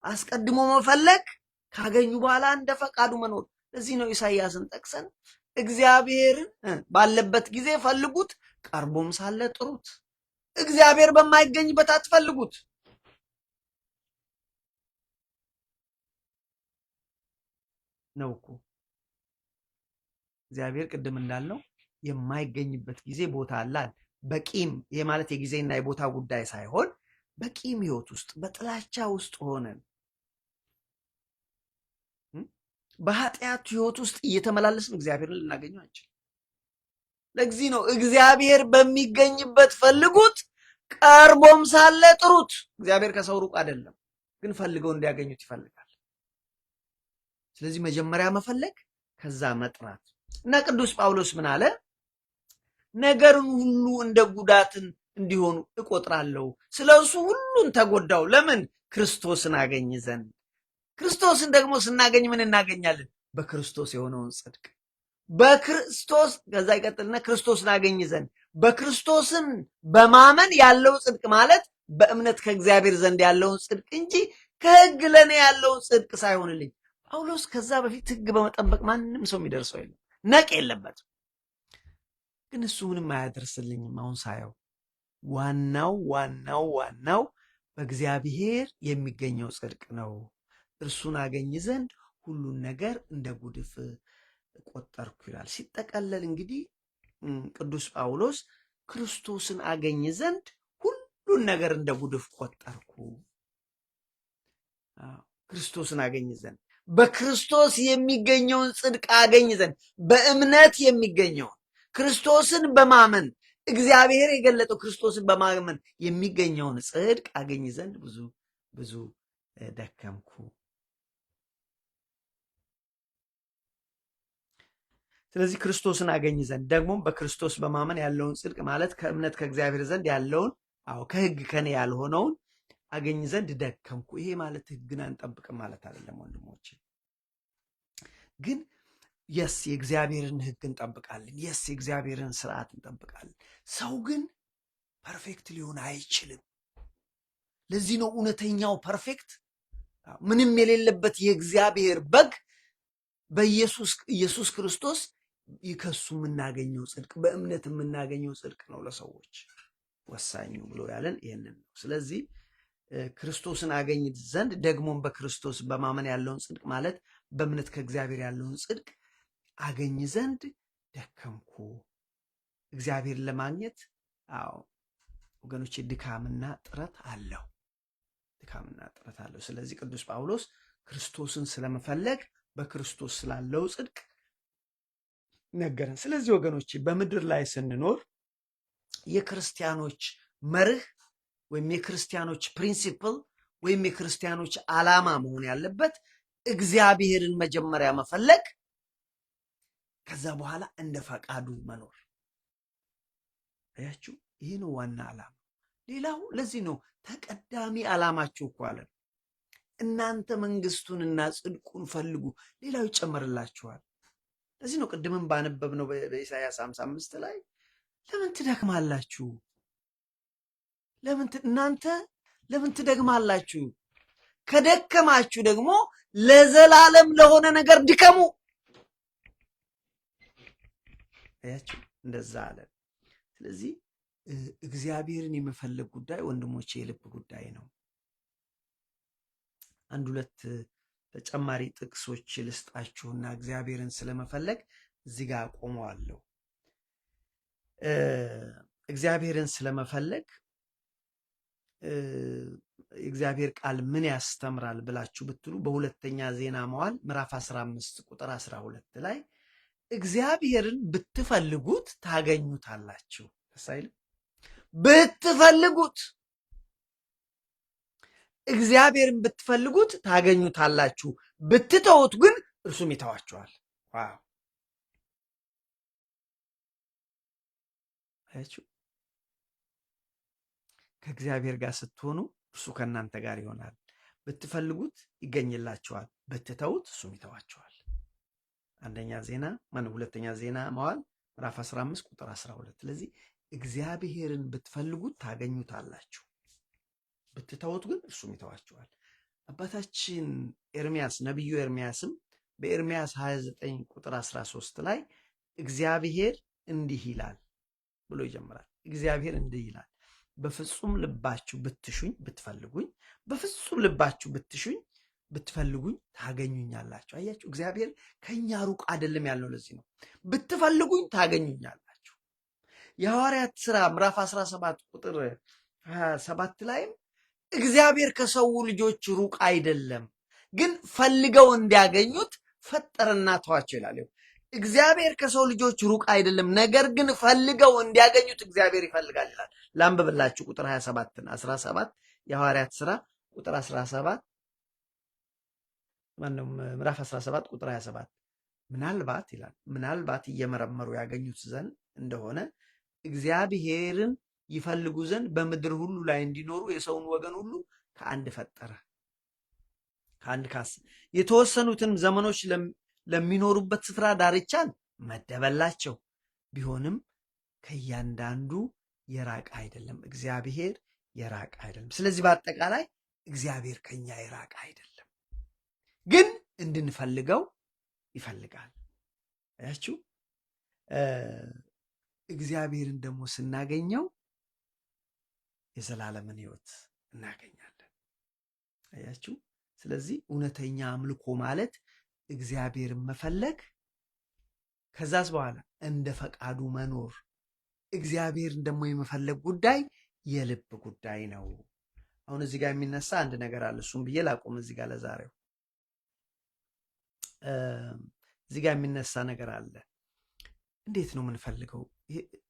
አስቀድሞ መፈለግ፣ ካገኙ በኋላ እንደ ፈቃዱ መኖር። ለዚህ ነው ኢሳይያስን ጠቅሰን እግዚአብሔርን ባለበት ጊዜ ፈልጉት፣ ቀርቦም ሳለ ጥሩት። እግዚአብሔር በማይገኝበት አትፈልጉት። ነው እኮ እግዚአብሔር ቅድም እንዳልነው የማይገኝበት ጊዜ ቦታ አለ። በቂም ይሄ ማለት የጊዜና የቦታ ጉዳይ ሳይሆን በቂም ህይወት ውስጥ በጥላቻ ውስጥ ሆነን በኃጢአት ህይወት ውስጥ እየተመላለስን እግዚአብሔርን ልናገኘው አንችልም። ለዚህ ነው እግዚአብሔር በሚገኝበት ፈልጉት፣ ቀርቦም ሳለ ጥሩት። እግዚአብሔር ከሰው ሩቅ አይደለም፣ ግን ፈልገው እንዲያገኙት ይፈልጋል። ስለዚህ መጀመሪያ መፈለግ፣ ከዛ መጥራት እና ቅዱስ ጳውሎስ ምን አለ? ነገርን ሁሉ እንደ ጉዳትን እንዲሆኑ እቆጥራለሁ፣ ስለ እርሱ ሁሉን ተጎዳው። ለምን? ክርስቶስን አገኝ ዘንድ። ክርስቶስን ደግሞ ስናገኝ ምን እናገኛለን? በክርስቶስ የሆነውን ጽድቅ። በክርስቶስ ከዛ ይቀጥልና ክርስቶስን አገኝ ዘንድ በክርስቶስን በማመን ያለው ጽድቅ ማለት በእምነት ከእግዚአብሔር ዘንድ ያለውን ጽድቅ እንጂ ከሕግ ለእኔ ያለውን ጽድቅ ሳይሆንልኝ። ጳውሎስ ከዛ በፊት ሕግ በመጠበቅ ማንም ሰው የሚደርሰው የለም፣ ነቅ የለበትም። ግን እሱ ምንም አያደርስልኝም። አሁን ሳየው ዋናው በእግዚአብሔር የሚገኘው ጽድቅ ነው። እርሱን አገኝ ዘንድ ሁሉን ነገር እንደ ጉድፍ ቆጠርኩ ይላል። ሲጠቀለል እንግዲህ ቅዱስ ጳውሎስ ክርስቶስን አገኝ ዘንድ ሁሉን ነገር እንደ ጉድፍ ቆጠርኩ። ክርስቶስን አገኝ ዘንድ በክርስቶስ የሚገኘውን ጽድቅ አገኝ ዘንድ በእምነት የሚገኘውን ክርስቶስን በማመን እግዚአብሔር የገለጠው ክርስቶስን በማመን የሚገኘውን ጽድቅ አገኝ ዘንድ ብዙ ደከምኩ። ስለዚህ ክርስቶስን አገኝ ዘንድ ደግሞም በክርስቶስ በማመን ያለውን ጽድቅ ማለት ከእምነት ከእግዚአብሔር ዘንድ ያለውን ከሕግ ከኔ ያልሆነውን አገኝ ዘንድ ደከምኩ። ይሄ ማለት ሕግን አንጠብቅም ማለት አይደለም ወንድሞቼ። ግን የስ የእግዚአብሔርን ሕግ እንጠብቃለን። የስ የእግዚአብሔርን ስርዓት እንጠብቃለን። ሰው ግን ፐርፌክት ሊሆን አይችልም። ለዚህ ነው እውነተኛው ፐርፌክት ምንም የሌለበት የእግዚአብሔር በግ በኢየሱስ ክርስቶስ ከሱ የምናገኘው ጽድቅ በእምነት የምናገኘው ጽድቅ ነው ለሰዎች ወሳኙ ብሎ ያለን ይህንን ነው። ስለዚህ ክርስቶስን አገኝ ዘንድ ደግሞም በክርስቶስ በማመን ያለውን ጽድቅ ማለት በእምነት ከእግዚአብሔር ያለውን ጽድቅ አገኝ ዘንድ ደከምኩ። እግዚአብሔር ለማግኘት ወገኖች ድካምና ጥረት አለው። ስለዚህ ቅዱስ ጳውሎስ ክርስቶስን ስለመፈለግ በክርስቶስ ስላለው ጽድቅ ነገረን። ስለዚህ ወገኖች በምድር ላይ ስንኖር የክርስቲያኖች መርህ ወይም የክርስቲያኖች ፕሪንሲፕል ወይም የክርስቲያኖች ዓላማ መሆን ያለበት እግዚአብሔርን መጀመሪያ መፈለግ፣ ከዛ በኋላ እንደ ፈቃዱ መኖር። አያችሁ፣ ይህ ነው ዋና ዓላማ። ሌላው ለዚህ ነው ተቀዳሚ ዓላማችሁ እኮ አለ እናንተ መንግስቱንና ጽድቁን ፈልጉ፣ ሌላው ይጨመርላችኋል። ለዚህ ነው ቅድምም ባነበብነው በኢሳይያስ 55 ላይ ለምን ትደክማላችሁ? እናንተ ለምን ትደክማላችሁ? ከደከማችሁ ደግሞ ለዘላለም ለሆነ ነገር ድከሙ። አያችሁ፣ እንደዛ አለ። ስለዚህ እግዚአብሔርን የመፈለግ ጉዳይ ወንድሞቼ የልብ ጉዳይ ነው። አንድ ሁለት ተጨማሪ ጥቅሶች ልስጣችሁና እግዚአብሔርን ስለመፈለግ እዚህ ጋር አቆመዋለሁ። እግዚአብሔርን ስለመፈለግ የእግዚአብሔር ቃል ምን ያስተምራል ብላችሁ ብትሉ በሁለተኛ ዜና መዋዕል ምዕራፍ 15 ቁጥር 12 ላይ እግዚአብሔርን ብትፈልጉት ታገኙታላችሁ። አይልም? ብትፈልጉት እግዚአብሔርን ብትፈልጉት ታገኙታላችሁ፣ ብትተውት ግን እርሱም ይተዋችኋል። ዋው! አያችሁ፣ ከእግዚአብሔር ጋር ስትሆኑ እርሱ ከእናንተ ጋር ይሆናል። ብትፈልጉት ይገኝላችኋል፣ ብትተውት እሱም ይተዋችኋል። ሁለተኛ ዜና መዋዕል ምዕራፍ 15 ቁጥር 12። ስለዚህ እግዚአብሔርን ብትፈልጉት ታገኙታላችሁ፣ ብትተውት ግን እርሱም ይተዋችኋል። አባታችን ኤርምያስ ነቢዩ ኤርምያስም በኤርምያስ 29 ቁጥር 13 ላይ እግዚአብሔር እንዲህ ይላል ብሎ ይጀምራል። እግዚአብሔር እንዲህ ይላል፣ በፍጹም ልባችሁ ብትፈልጉኝ፣ በፍጹም ልባችሁ ብትፈልጉኝ ታገኙኛላችሁ። አያችሁ፣ እግዚአብሔር ከኛ ሩቅ አይደለም ያለው ለዚህ ነው። ብትፈልጉኝ ታገኙኛላችሁ። የሐዋርያት ሥራ ምዕራፍ 17 ቁጥር 27 ላይም እግዚአብሔር ከሰው ልጆች ሩቅ አይደለም፣ ግን ፈልገው እንዲያገኙት ፈጠረና ተዋቸው ይላል። እግዚአብሔር ከሰው ልጆች ሩቅ አይደለም፣ ነገር ግን ፈልገው እንዲያገኙት እግዚአብሔር ይፈልጋል ይላል። ላንብብላችሁ ቁጥር 27ና 17 የሐዋርያት ሥራ ቁጥር 17 ማነው ምዕራፍ 17 ቁጥር 27 ምናልባት ይላል ምናልባት እየመረመሩ ያገኙት ዘንድ እንደሆነ እግዚአብሔርን ይፈልጉ ዘንድ በምድር ሁሉ ላይ እንዲኖሩ የሰውን ወገን ሁሉ ከአንድ ፈጠረ። ከአንድ የተወሰኑትን ዘመኖች ለሚኖሩበት ስፍራ ዳርቻን መደበላቸው። ቢሆንም ከእያንዳንዱ የራቀ አይደለም፣ እግዚአብሔር የራቀ አይደለም። ስለዚህ በአጠቃላይ እግዚአብሔር ከኛ የራቀ አይደለም፣ ግን እንድንፈልገው ይፈልጋል። አያችሁ፣ እግዚአብሔርን ደግሞ ስናገኘው የዘላለምን ሕይወት እናገኛለን። አያችሁ፣ ስለዚህ እውነተኛ አምልኮ ማለት እግዚአብሔርን መፈለግ፣ ከዛስ በኋላ እንደ ፈቃዱ መኖር። እግዚአብሔርን ደግሞ የመፈለግ ጉዳይ የልብ ጉዳይ ነው። አሁን እዚህ ጋር የሚነሳ አንድ ነገር አለ። እሱም ብዬ ላቁም እዚህ ጋር ለዛሬው። እዚህ ጋር የሚነሳ ነገር አለ። እንዴት ነው የምንፈልገው?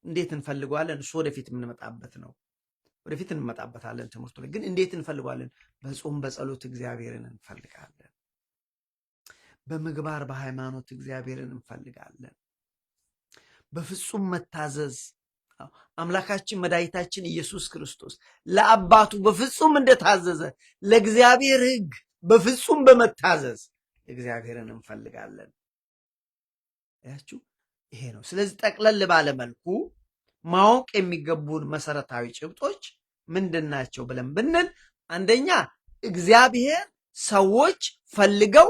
እንዴት እንፈልገዋለን? እሱ ወደፊት የምንመጣበት ነው። ወደፊት እንመጣበታለን ትምህርቱ ላይ። ግን እንዴት እንፈልገዋለን? በጾም በጸሎት እግዚአብሔርን እንፈልጋለን። በምግባር በሃይማኖት እግዚአብሔርን እንፈልጋለን። በፍጹም መታዘዝ አምላካችን መድኃኒታችን ኢየሱስ ክርስቶስ ለአባቱ በፍጹም እንደታዘዘ ለእግዚአብሔር ሕግ በፍጹም በመታዘዝ እግዚአብሔርን እንፈልጋለን። ያችሁ ይሄ ነው። ስለዚህ ጠቅለል ባለ መልኩ ማወቅ የሚገቡን መሰረታዊ ጭብጦች ምንድን ናቸው ብለን ብንል፣ አንደኛ እግዚአብሔር ሰዎች ፈልገው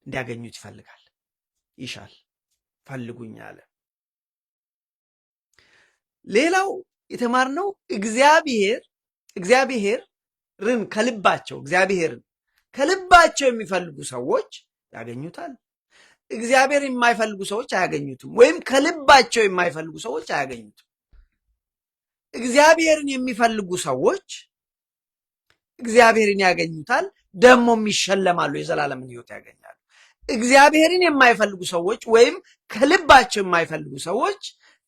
እንዲያገኙት ይፈልጋል፣ ይሻል። ፈልጉኝ አለ። ሌላው የተማርነው እግዚአብሔርን ከልባቸው የሚፈልጉ ሰዎች ያገኙታል። እግዚአብሔር የማይፈልጉ ሰዎች አያገኙትም፣ ወይም ከልባቸው የማይፈልጉ ሰዎች አያገኙትም። እግዚአብሔርን የሚፈልጉ ሰዎች እግዚአብሔርን ያገኙታል፣ ደግሞም ይሸለማሉ፣ የዘላለምን ሕይወት ያገኛሉ። እግዚአብሔርን የማይፈልጉ ሰዎች ወይም ከልባቸው የማይፈልጉ ሰዎች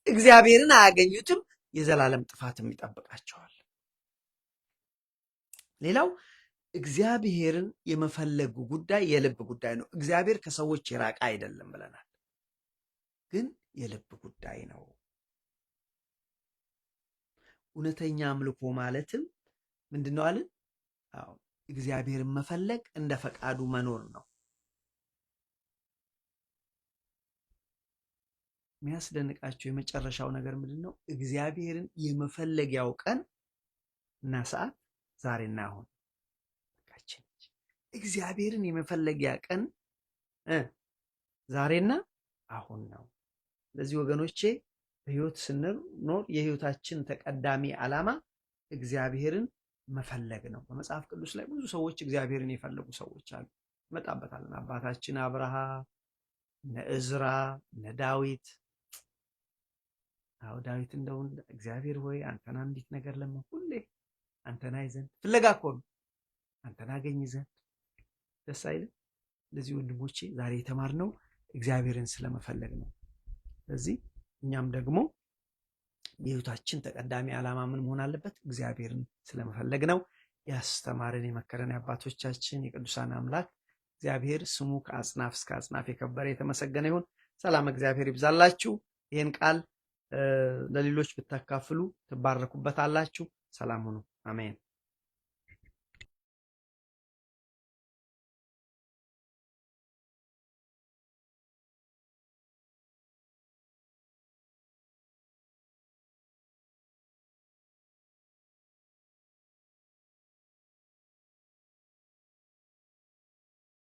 እግዚአብሔርን አያገኙትም፣ የዘላለም ጥፋትም ይጠብቃቸዋል። ሌላው እግዚአብሔርን የመፈለጉ ጉዳይ የልብ ጉዳይ ነው። እግዚአብሔር ከሰዎች የራቀ አይደለም ብለናል፣ ግን የልብ ጉዳይ ነው። እውነተኛ አምልኮ ማለትም ምንድን ነው አለን? እግዚአብሔርን መፈለግ እንደ ፈቃዱ መኖር ነው። የሚያስደንቃቸው የመጨረሻው ነገር ምንድን ነው? እግዚአብሔርን የመፈለጊያው ቀን እና ሰዓት ዛሬና አሁን። እግዚአብሔርን የመፈለጊያ ቀን ዛሬና አሁን ነው። ስለዚህ ወገኖቼ በሕይወት ስንኖር የሕይወታችን ተቀዳሚ ዓላማ እግዚአብሔርን መፈለግ ነው። በመጽሐፍ ቅዱስ ላይ ብዙ ሰዎች እግዚአብሔርን የፈለጉ ሰዎች አሉ፣ እንመጣበታለን። አባታችን አብርሃም፣ እነ ዕዝራ፣ እነ ዳዊት። ዳዊት እንደውን እግዚአብሔር ሆይ አንተን አንዲት ነገር ለምን ሁሌ አንተን አይ ዘንድ ፍለጋ እኮ ነው፣ አንተን አገኝ ዘንድ ደስ አይልም? ለዚህ ወንድሞቼ ዛሬ የተማርነው እግዚአብሔርን ስለመፈለግ ነው። ስለዚህ እኛም ደግሞ የሕይወታችን ተቀዳሚ ዓላማ ምን መሆን አለበት? እግዚአብሔርን ስለመፈለግ ነው። ያስተማረን የመከረን የአባቶቻችን የቅዱሳን አምላክ እግዚአብሔር ስሙ ከአጽናፍ እስከ አጽናፍ የከበረ የተመሰገነ ይሁን። ሰላም እግዚአብሔር ይብዛላችሁ። ይህን ቃል ለሌሎች ብታካፍሉ ትባረኩበታላችሁ። ሰላም ሁኑ። አሜን።